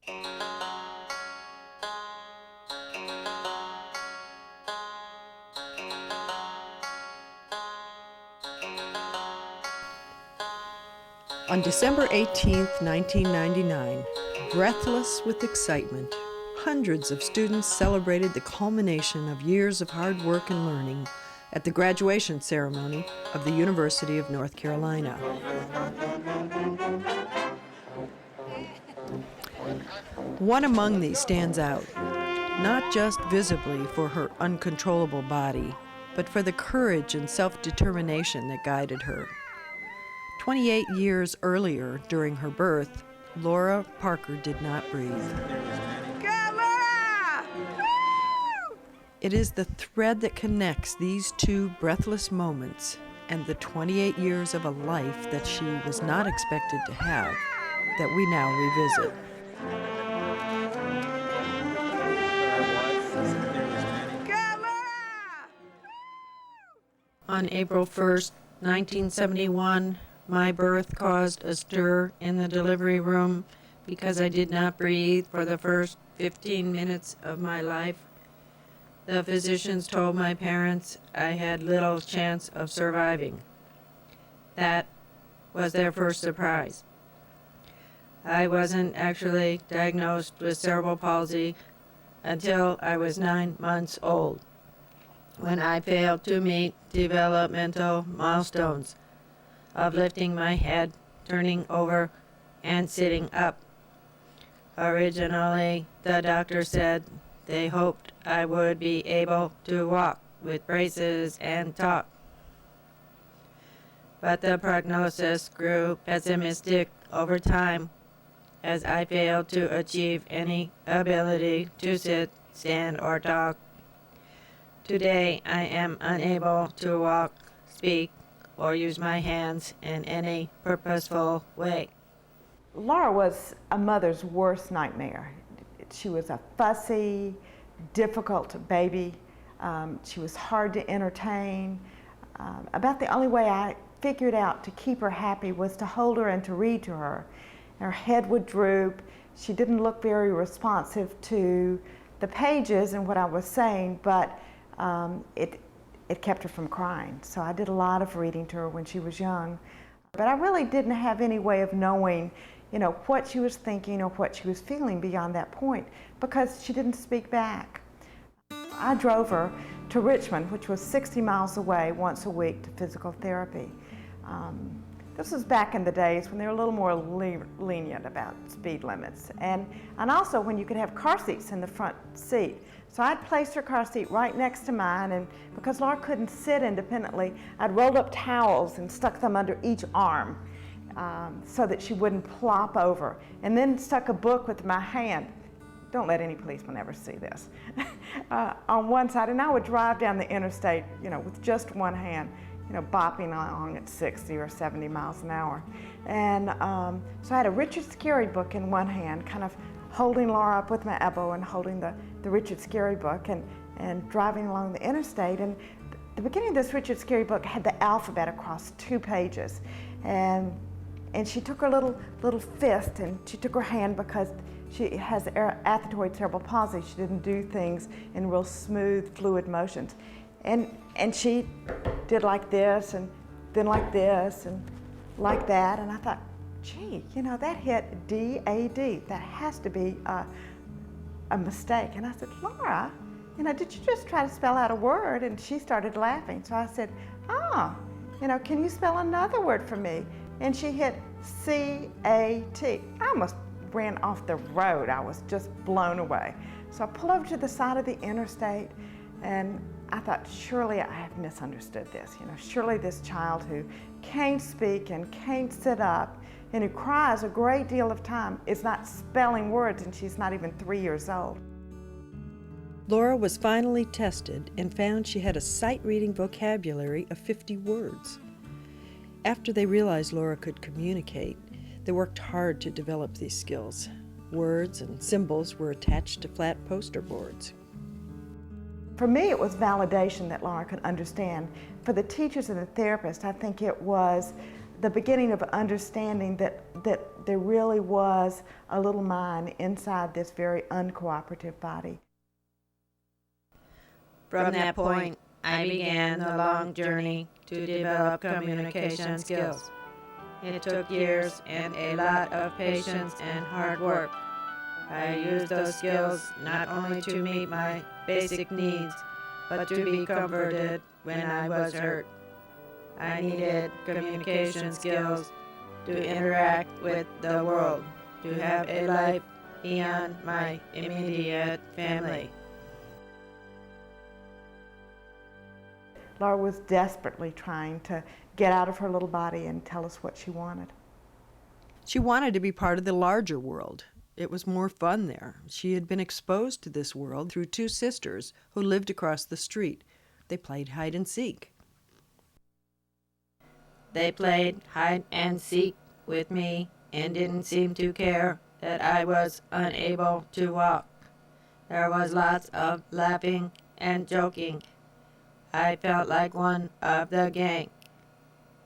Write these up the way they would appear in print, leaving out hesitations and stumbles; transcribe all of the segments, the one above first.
On December 18, 1999, breathless with excitement, hundreds of students celebrated the culmination of years of hard work and learning at the graduation ceremony of the University of North Carolina. One among these stands out, not just visibly for her uncontrollable body, but for the courage and self-determination that guided her. 28 years earlier, during her birth, Lara Parker did not breathe. Go, Lara! Woo! It is the thread that connects these two breathless moments and the 28 years of a life that she was not expected to have that we now revisit. Go, Lara! On April 1st, 1971, my birth caused a stir in the delivery room because I did not breathe for the first 15 minutes of my life. The physicians told my parents I had little chance of surviving. That was their first surprise. I wasn't actually diagnosed with cerebral palsy until I was 9 months old, when I failed to meet developmental milestones of lifting my head, turning over, and sitting up. Originally, the doctor said they hoped I would be able to walk with braces and talk. But the prognosis grew pessimistic over time as I failed to achieve any ability to sit, stand, or talk. Today, I am unable to walk, speak, or use my hands in any purposeful way. Lara was a mother's worst nightmare. She was a fussy, difficult baby. She was hard to entertain. About the only way I figured out to keep her happy was to hold her and to read to her. Her head would droop. She didn't look very responsive to the pages and what I was saying, but it kept her from crying. So I did a lot of reading to her when she was young. But I really didn't have any way of knowing, what she was thinking or what she was feeling beyond that point, because she didn't speak back. I drove her to Richmond, which was 60 miles away, once a week to physical therapy. This was back in the days when they were a little more lenient about speed limits, and also when you could have car seats in the front seat. So I'd place her car seat right next to mine, and because Lara couldn't sit independently, I'd rolled up towels and stuck them under each arm so that she wouldn't plop over, and then stuck a book with my hand. Don't let any policeman ever see this. On one side, and I would drive down the interstate, with just one hand, bopping along at 60 or 70 miles an hour. And so I had a Richard Scarry book in one hand, kind of holding Lara up with my elbow and holding the Richard Scarry book and driving along the interstate. And the beginning of this Richard Scarry book had the alphabet across 2 pages. And she took her little fist and she took her hand, because she has athetoid cerebral palsy. She didn't do things in real smooth, fluid motions. And she did like this, and then like this, and like that. And I thought, gee, that hit D-A-D. That has to be a mistake. And I said, Lara, did you just try to spell out a word? And she started laughing. So I said, can you spell another word for me? And she hit C-A-T. I almost ran off the road. I was just blown away. So I pulled over to the side of the interstate, and I thought, surely I have misunderstood this. Surely this child who can't speak and can't sit up and who cries a great deal of time is not spelling words, and she's not even 3 years old. Lara was finally tested and found she had a sight-reading vocabulary of 50 words. After they realized Lara could communicate, they worked hard to develop these skills. Words and symbols were attached to flat poster boards. For me, it was validation that Lara could understand. For the teachers and the therapists, I think it was the beginning of understanding that that there really was a little mind inside this very uncooperative body. From that point, I began the long journey to develop communication skills. It took years and a lot of patience and hard work. I used those skills not only to meet my basic needs, but to be comforted when I was hurt. I needed communication skills to interact with the world, to have a life beyond my immediate family. Lara was desperately trying to get out of her little body and tell us what she wanted. She wanted to be part of the larger world. It was more fun there. She had been exposed to this world through two sisters who lived across the street. They played hide and seek. They played hide and seek with me and didn't seem to care that I was unable to walk. There was lots of laughing and joking. I felt like one of the gang.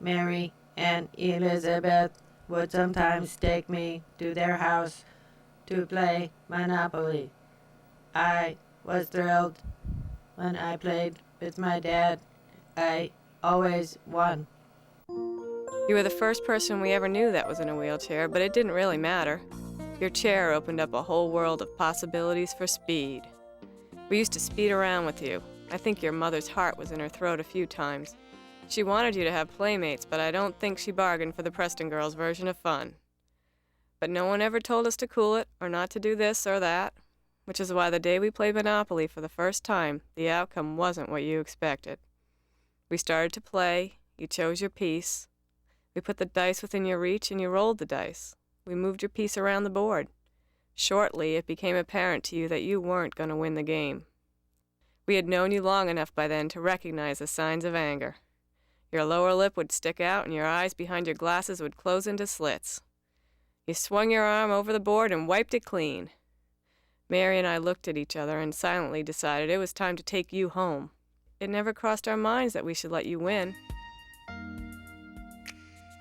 Mary and Elizabeth would sometimes take me to their house to play Monopoly. I was thrilled when I played with my dad. I always won. You were the first person we ever knew that was in a wheelchair, but it didn't really matter. Your chair opened up a whole world of possibilities for speed. We used to speed around with you. I think your mother's heart was in her throat a few times. She wanted you to have playmates, but I don't think she bargained for the Preston girls' version of fun. But no one ever told us to cool it or not to do this or that, which is why the day we played Monopoly for the first time, the outcome wasn't what you expected. We started to play, you chose your piece. We put the dice within your reach and you rolled the dice. We moved your piece around the board. Shortly, it became apparent to you that you weren't going to win the game. We had known you long enough by then to recognize the signs of anger. Your lower lip would stick out and your eyes behind your glasses would close into slits. You swung your arm over the board and wiped it clean. Mary and I looked at each other and silently decided it was time to take you home. It never crossed our minds that we should let you win.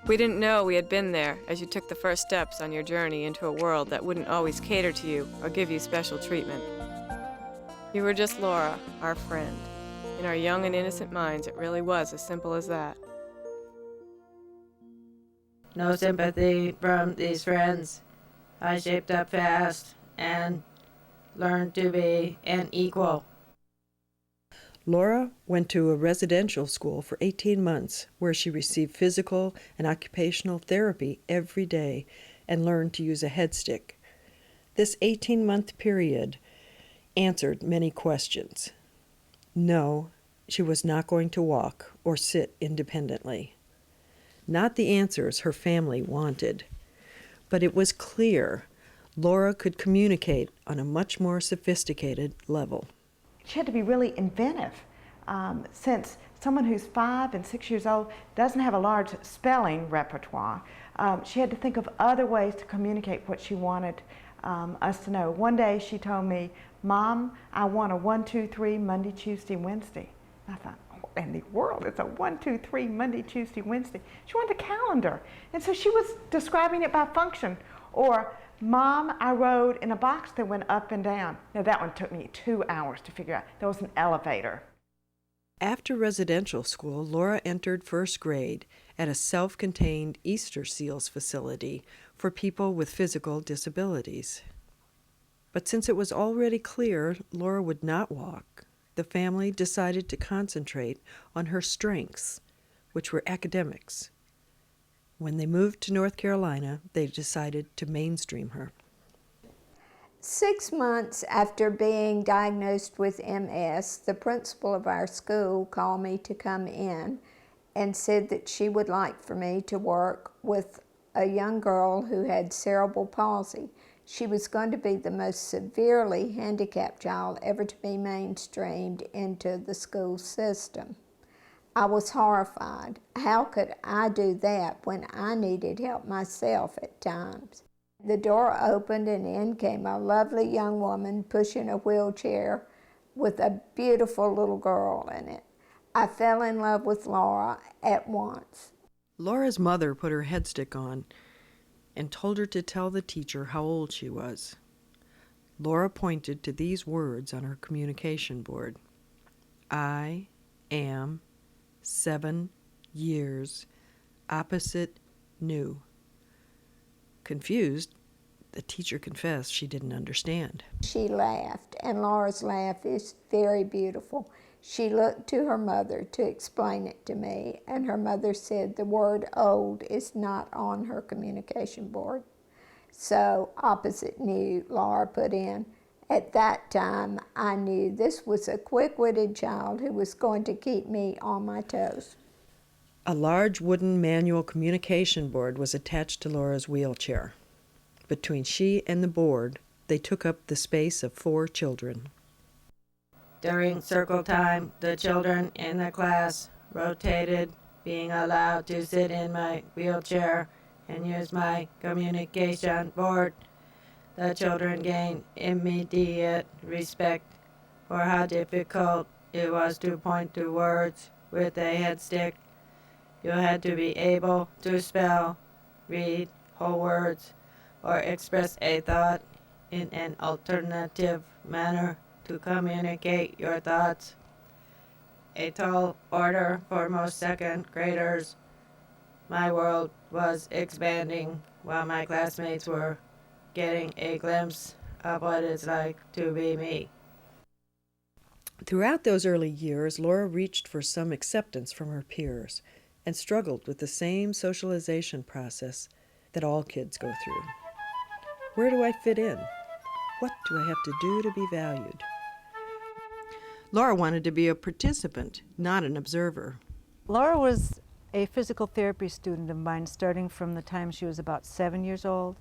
We didn't know we had been there as you took the first steps on your journey into a world that wouldn't always cater to you or give you special treatment. You were just Laura, our friend. In our young and innocent minds, it really was as simple as that. No sympathy from these friends. I shaped up fast and learned to be an equal. Laura went to a residential school for 18 months where she received physical and occupational therapy every day and learned to use a headstick. This 18-month period answered many questions. No, she was not going to walk or sit independently. Not the answers her family wanted, but it was clear Laura could communicate on a much more sophisticated level. She had to be really inventive. Since someone who's 5 and 6 years old doesn't have a large spelling repertoire, she had to think of other ways to communicate what she wanted us to know. One day she told me, "Mom, I want a 1, 2, 3 Monday, Tuesday, Wednesday." I thought, oh, in the world, it's a 1, 2, 3 Monday, Tuesday, Wednesday. She wanted a calendar. And so she was describing it by function. Or, "Mom, I rode in a box that went up and down." Now that one took me 2 hours to figure out. There was an elevator. After residential school, Laura entered first grade at a self-contained Easter Seals facility for people with physical disabilities. But since it was already clear Laura would not walk, the family decided to concentrate on her strengths, which were academics. When they moved to North Carolina, they decided to mainstream her. 6 months after being diagnosed with MS, the principal of our school called me to come in and said that she would like for me to work with a young girl who had cerebral palsy. She was going to be the most severely handicapped child ever to be mainstreamed into the school system. I was horrified. How could I do that when I needed help myself at times? The door opened and in came a lovely young woman pushing a wheelchair with a beautiful little girl in it. I fell in love with Laura at once. Laura's mother put her headstick on, and told her to tell the teacher how old she was. Laura pointed to these words on her communication board. I am 7 years opposite new. Confused, the teacher confessed she didn't understand. She laughed, and Laura's laugh is very beautiful. She looked to her mother to explain it to me, and her mother said the word old is not on her communication board. So opposite new, Laura put in. At that time, I knew this was a quick-witted child who was going to keep me on my toes. A large wooden manual communication board was attached to Laura's wheelchair. Between she and the board, they took up the space of 4 children. During circle time, the children in the class rotated, being allowed to sit in my wheelchair and use my communication board. The children gained immediate respect for how difficult it was to point to words with a headstick. You had to be able to spell, read whole words, or express a thought in an alternative manner to communicate your thoughts. A tall order for most second graders. My world was expanding while my classmates were getting a glimpse of what it's like to be me. Throughout those early years, Laura reached for some acceptance from her peers and struggled with the same socialization process that all kids go through. Where do I fit in? What do I have to do to be valued? Laura wanted to be a participant, not an observer. Laura was a physical therapy student of mine starting from the time she was about 7 years old.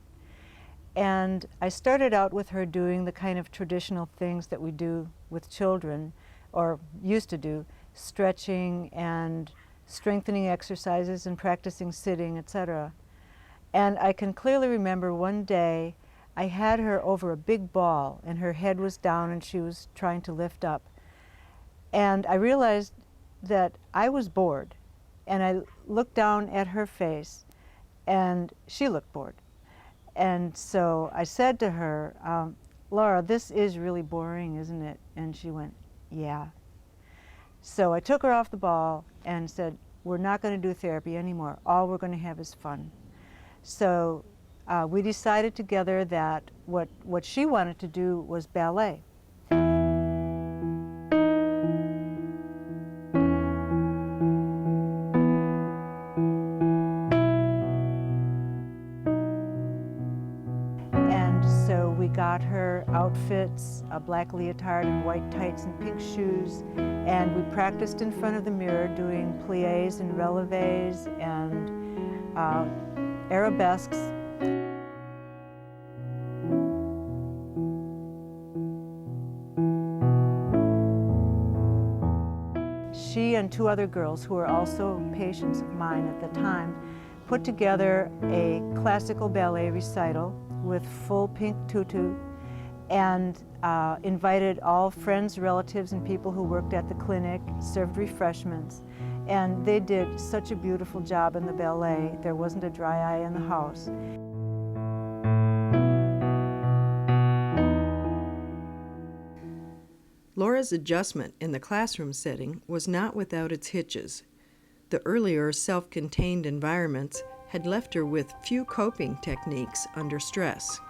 And I started out with her doing the kind of traditional things that we do with children, or used to do, stretching and strengthening exercises and practicing sitting, etc. And I can clearly remember one day I had her over a big ball and her head was down and she was trying to lift up. And I realized that I was bored, and I looked down at her face and she looked bored. And so I said to her, Laura, this is really boring, isn't it? And she went, yeah. So I took her off the ball and said, we're not going to do therapy anymore. All we're going to have is fun. So we decided together that what she wanted to do was ballet. Got her outfits, a black leotard and white tights and pink shoes, and we practiced in front of the mirror doing pliés and relevés and arabesques. She and 2 other girls who were also patients of mine at the time put together a classical ballet recital with full pink tutu, and invited all friends, relatives, and people who worked at the clinic, served refreshments. And they did such a beautiful job in the ballet. There wasn't a dry eye in the house. Laura's adjustment in the classroom setting was not without its hitches. The earlier self-contained environments had left her with few coping techniques under stress.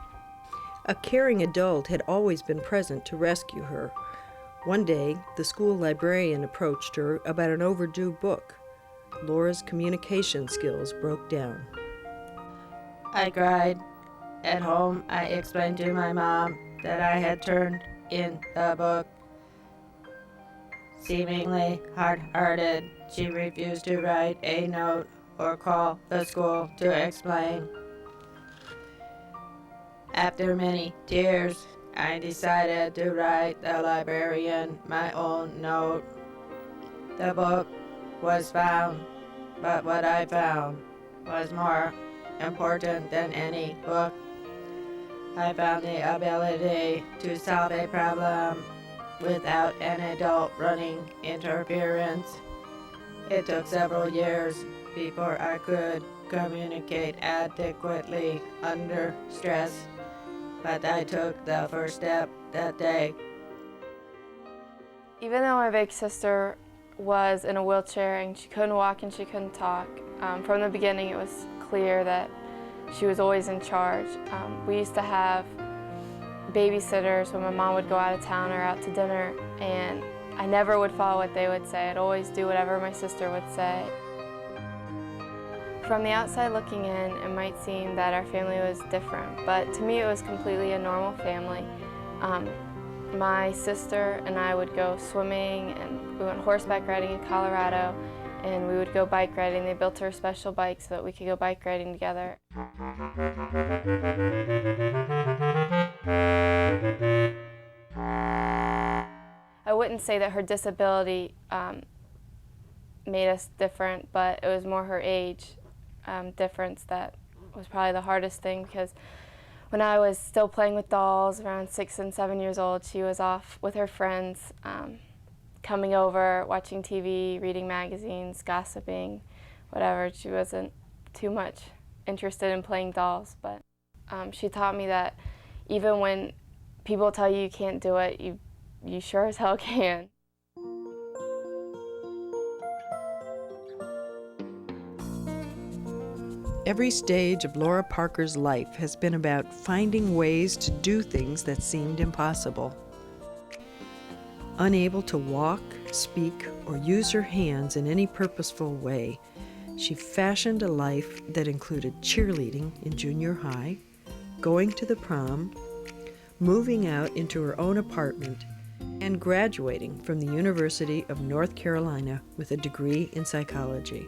A caring adult had always been present to rescue her. One day, the school librarian approached her about an overdue book. Laura's communication skills broke down. I cried. At home, I explained to my mom that I had turned in the book. Seemingly hard-hearted, she refused to write a note or call the school to explain. After many tears, I decided to write the librarian my own note. The book was found, but what I found was more important than any book. I found the ability to solve a problem without an adult running interference. It took several years before I could communicate adequately under stress, but I took the first step that day. Even though my big sister was in a wheelchair and she couldn't walk and she couldn't talk, from the beginning it was clear that she was always in charge. We used to have babysitters when my mom would go out of town or out to dinner, and I never would follow what they would say. I'd always do whatever my sister would say. From the outside looking in, it might seem that our family was different, but to me it was completely a normal family. My sister and I would go swimming, and we went horseback riding in Colorado, and we would go bike riding. They built her a special bike so that we could go bike riding together. I wouldn't say that her disability made us different, but it was more her age difference that was probably the hardest thing, because when I was still playing with dolls around 6 and 7 years old, she was off with her friends, coming over, watching TV, reading magazines, gossiping, whatever. She wasn't too much interested in playing dolls, but she taught me that even when people tell you you can't do it, you sure as hell can. Every stage of Lara Parker's life has been about finding ways to do things that seemed impossible. Unable to walk, speak, or use her hands in any purposeful way, she fashioned a life that included cheerleading in junior high, going to the prom, moving out into her own apartment, and graduating from the University of North Carolina with a degree in psychology.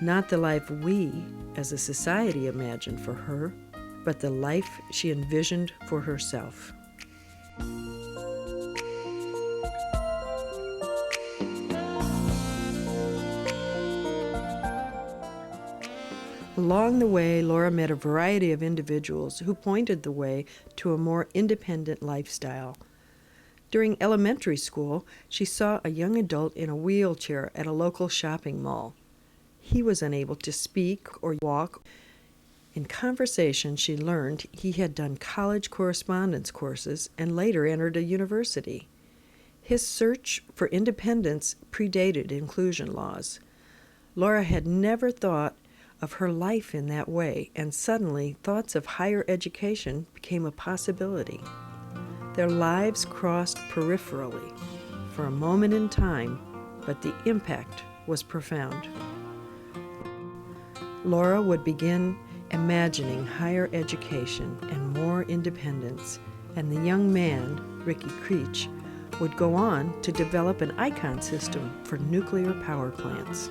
Not the life we, as a society, imagined for her, but the life she envisioned for herself. Along the way, Lara met a variety of individuals who pointed the way to a more independent lifestyle. During elementary school, she saw a young adult in a wheelchair at a local shopping mall. He was unable to speak or walk. In conversation, she learned he had done college correspondence courses and later entered a university. His search for independence predated inclusion laws. Lara had never thought of her life in that way, and suddenly thoughts of higher education became a possibility. Their lives crossed peripherally for a moment in time, but the impact was profound. Lara would begin imagining higher education and more independence, and the young man, Ricky Creech, would go on to develop an icon system for nuclear power plants.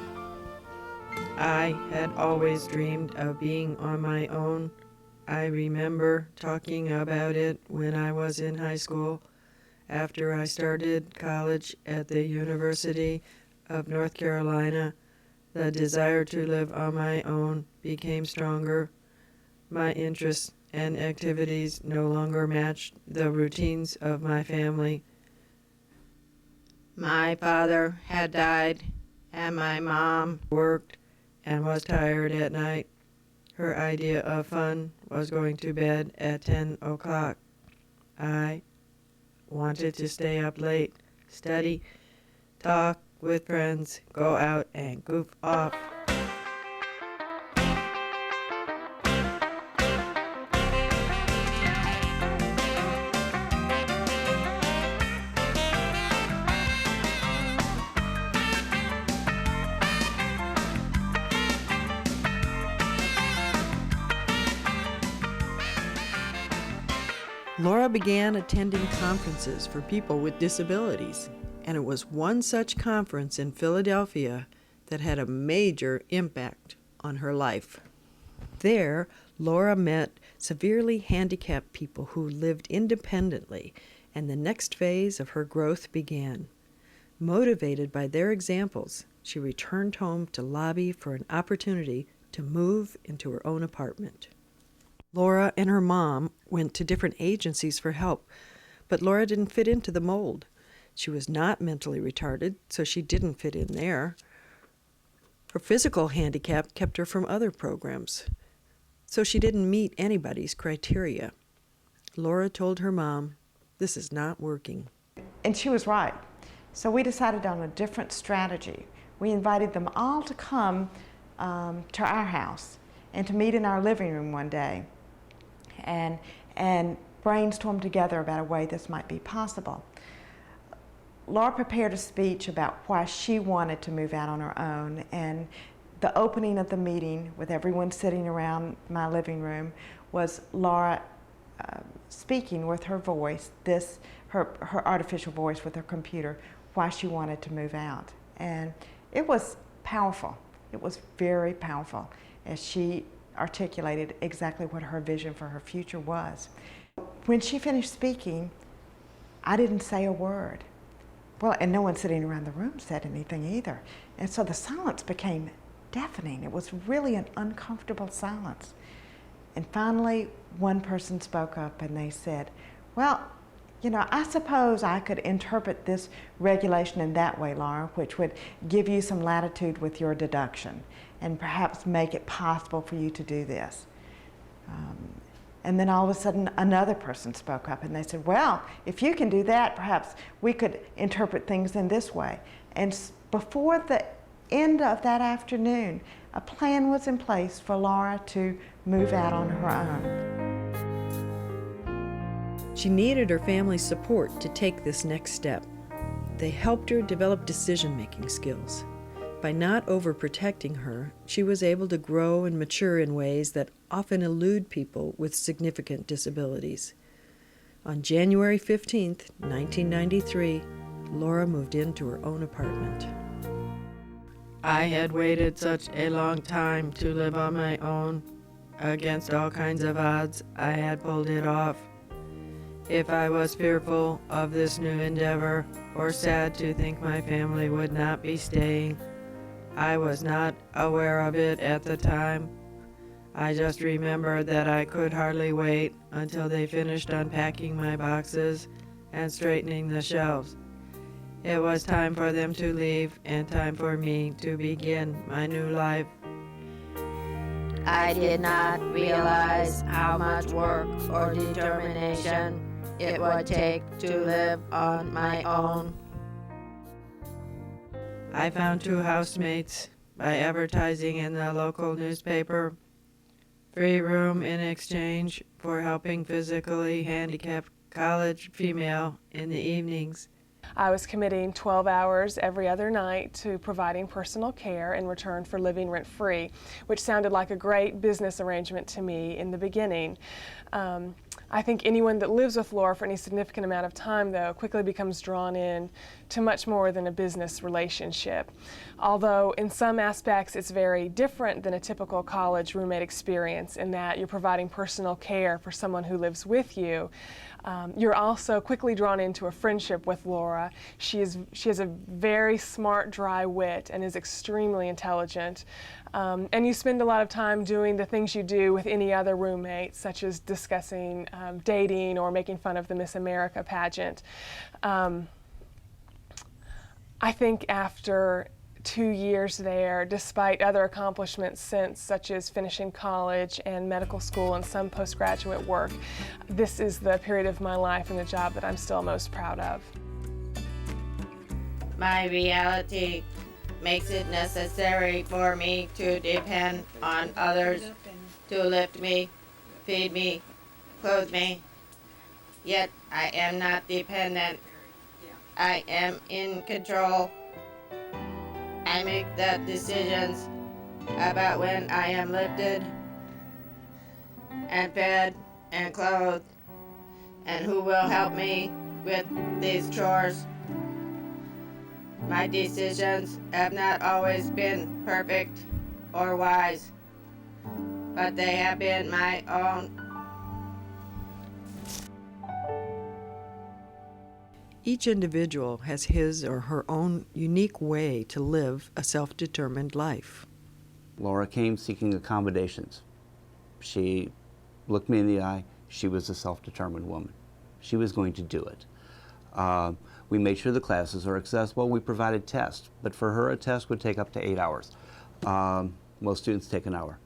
I had always dreamed of being on my own. I remember talking about it when I was in high school. After I started college at the University of North Carolina, the desire to live on my own became stronger. My interests and activities no longer matched the routines of my family. My father had died, and my mom worked and was tired at night. Her idea of fun was going to bed at 10 o'clock. I wanted to stay up late, study, talk with friends, go out and goof off. Lara began attending conferences for people with disabilities, and it was one such conference in Philadelphia that had a major impact on her life. There, Lara met severely handicapped people who lived independently, and the next phase of her growth began. Motivated by their examples, she returned home to lobby for an opportunity to move into her own apartment. Lara and her mom went to different agencies for help, but Lara didn't fit into the mold. She was not mentally retarded, so she didn't fit in there. Her physical handicap kept her from other programs, so she didn't meet anybody's criteria. Laura told her mom, "This is not working." And she was right. So we decided on a different strategy. We invited them all to come to our house and to meet in our living room one day and brainstorm together about a way this might be possible. Laura prepared a speech about why she wanted to move out on her own, and the opening of the meeting with everyone sitting around my living room was Laura speaking with her voice, her artificial voice with her computer, why she wanted to move out. And it was powerful. It was very powerful as she articulated exactly what her vision for her future was. When she finished speaking, I didn't say a word. Well, and no one sitting around the room said anything either. And so the silence became deafening. It was really an uncomfortable silence. And finally, one person spoke up and they said, "Well, you know, I suppose I could interpret this regulation in that way, Laura, which would give you some latitude with your deduction and perhaps make it possible for you to do this." And then all of a sudden, another person spoke up and they said, "Well, if you can do that, perhaps we could interpret things in this way." And before the end of that afternoon, a plan was in place for Lara to move out on her own. She needed her family's support to take this next step. They helped her develop decision-making skills. By not overprotecting her, she was able to grow and mature in ways that often elude people with significant disabilities. On January 15th, 1993, Laura moved into her own apartment. I had waited such a long time to live on my own. Against all kinds of odds, I had pulled it off. If I was fearful of this new endeavor, or sad to think my family would not be staying, I was not aware of it at the time. I just remembered that I could hardly wait until they finished unpacking my boxes and straightening the shelves. It was time for them to leave and time for me to begin my new life. I did not realize how much work or determination it would take to live on my own. I found 2 housemates by advertising in the local newspaper. Free room in exchange for helping physically handicapped college female in the evenings. I was committing 12 hours every other night to providing personal care in return for living rent-free, which sounded like a great business arrangement to me in the beginning. I think anyone that lives with Laura for any significant amount of time, though, quickly becomes drawn in to much more than a business relationship. Although in some aspects it's very different than a typical college roommate experience in that you're providing personal care for someone who lives with you. You're also quickly drawn into a friendship with Laura. She has a very smart, dry wit and is extremely intelligent. And you spend a lot of time doing the things you do with any other roommate, such as discussing dating or making fun of the Miss America pageant. I think after 2 years there, despite other accomplishments since, such as finishing college and medical school and some postgraduate work, this is the period of my life and the job that I'm still most proud of. My reality makes it necessary for me to depend on others to lift me, feed me, clothe me. Yet I am not dependent. I am in control. I make the decisions about when I am lifted and fed and clothed and who will help me with these chores. My decisions have not always been perfect or wise, but they have been my own. Each individual has his or her own unique way to live a self-determined life. Laura came seeking accommodations. She looked me in the eye. She was a self-determined woman. She was going to do it. We made sure the classes are accessible. We provided tests, but for her a test would take up to 8 hours. Most students take an hour.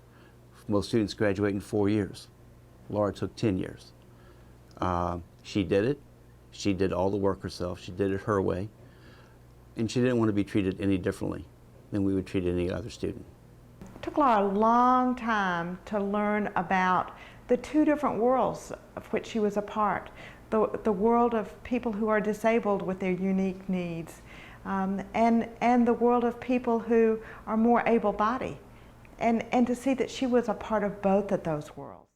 Most students graduate in 4 years. Lara took 10 years. She did it. She did all the work herself. She did it her way. And she didn't want to be treated any differently than we would treat any other student. It took Lara a long time to learn about the two different worlds of which she was a part. The world of people who are disabled with their unique needs, and the world of people who are more able-bodied, and to see that she was a part of both of those worlds.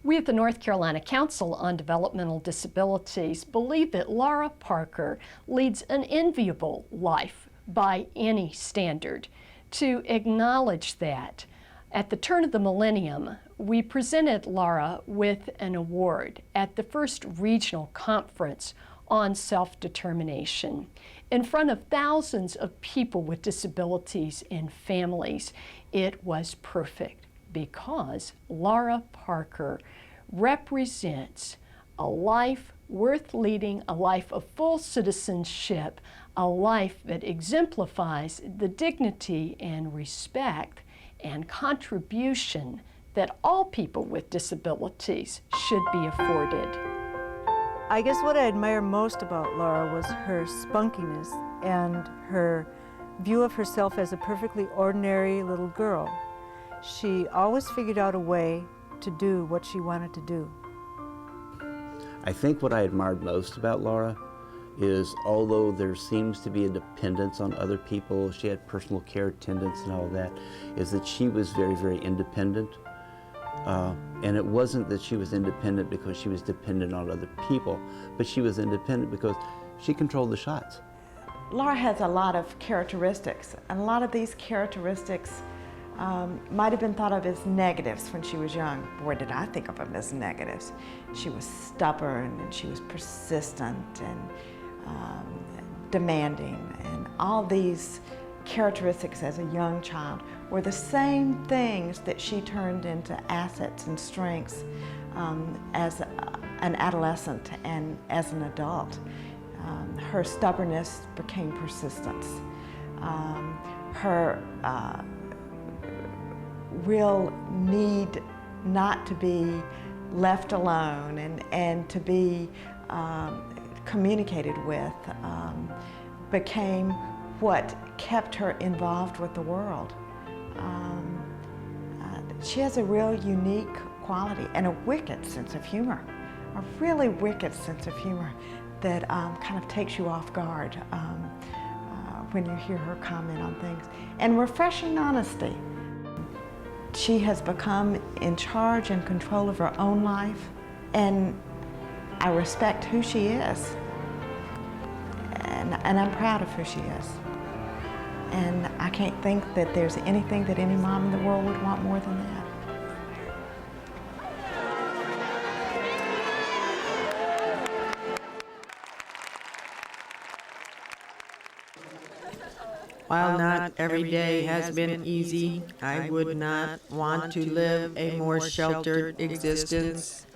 We at the North Carolina Council on Developmental Disabilities believe that Lara Parker leads an enviable life by any standard. To acknowledge that, at the turn of the millennium, we presented Lara with an award at the first regional conference on self-determination. In front of thousands of people with disabilities and families, it was perfect because Lara Parker represents a life worth leading, a life of full citizenship, a life that exemplifies the dignity and respect and contribution that all people with disabilities should be afforded. I guess what I admire most about Lara was her spunkiness and her view of herself as a perfectly ordinary little girl. She always figured out a way to do what she wanted to do. I think what I admired most about Lara is, although there seems to be a dependence on other people, she had personal care attendants and all that, is that she was very, very independent. And it wasn't that she was independent because she was dependent on other people, but she was independent because she controlled the shots. Lara has a lot of characteristics, and a lot of these characteristics might have been thought of as negatives when she was young. Boy, did I think of them as negatives. She was stubborn, and she was persistent, and demanding, and all these characteristics as a young child were the same things that she turned into assets and strengths as an adolescent and as an adult. Her stubbornness became persistence. Her real need not to be left alone and to be communicated with became what kept her involved with the world. She has a real unique quality and a wicked sense of humor, a really wicked sense of humor that kind of takes you off guard when you hear her comment on things. And refreshing honesty. She has become in charge and control of her own life, and I respect who she is. And I'm proud of who she is. And I can't think that there's anything that any mom in the world would want more than that. While not every day has been easy, I would not want to live a more sheltered existence.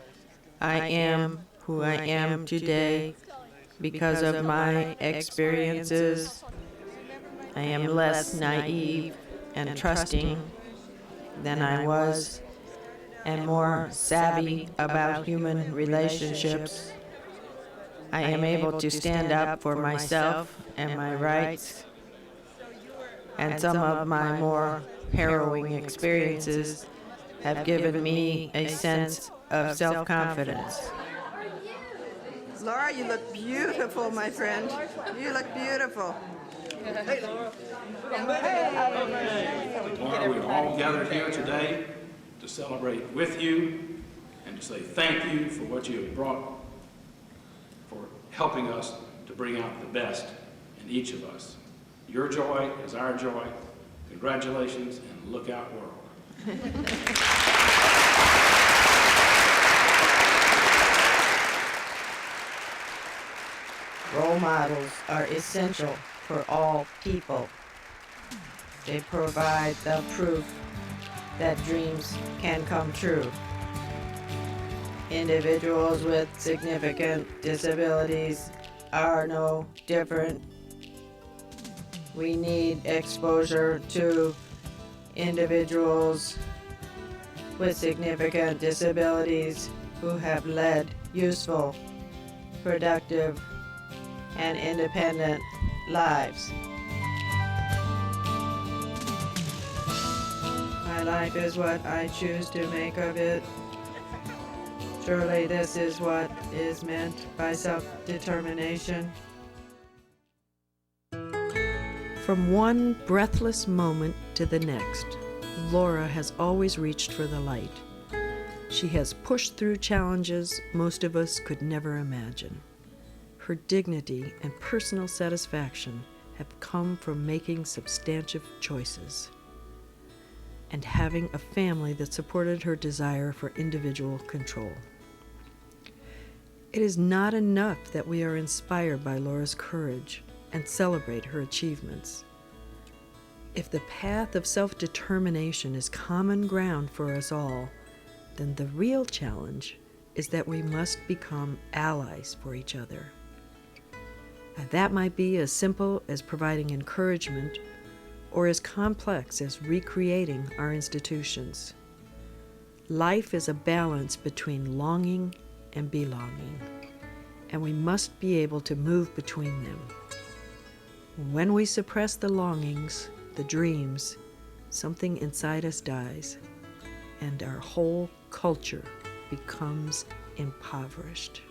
I am who I am today because of my experiences. I am less naive and trusting than I was, and more savvy about human relationships. I am able to stand up for myself and my rights. And some of my more harrowing experiences have given me a sense of self-confidence. Lara, you look beautiful, my friend. You look beautiful. Lara, we're all gathered here today to celebrate with you and to say thank you for what you have brought, for helping us to bring out the best in each of us. Your joy is our joy. Congratulations, and look out, world. Role models are essential for all people. They provide the proof that dreams can come true. Individuals with significant disabilities are no different. We need exposure to individuals with significant disabilities who have led useful, productive, and independent lives. My life is what I choose to make of it. Surely this is what is meant by self-determination. From one breathless moment to the next, Laura has always reached for the light. She has pushed through challenges most of us could never imagine. Her dignity and personal satisfaction have come from making substantive choices and having a family that supported her desire for individual control. It is not enough that we are inspired by Laura's courage and celebrate her achievements. If the path of self-determination is common ground for us all, then the real challenge is that we must become allies for each other. And that might be as simple as providing encouragement or as complex as recreating our institutions. Life is a balance between longing and belonging, and we must be able to move between them. When we suppress the longings, the dreams, something inside us dies, and our whole culture becomes impoverished.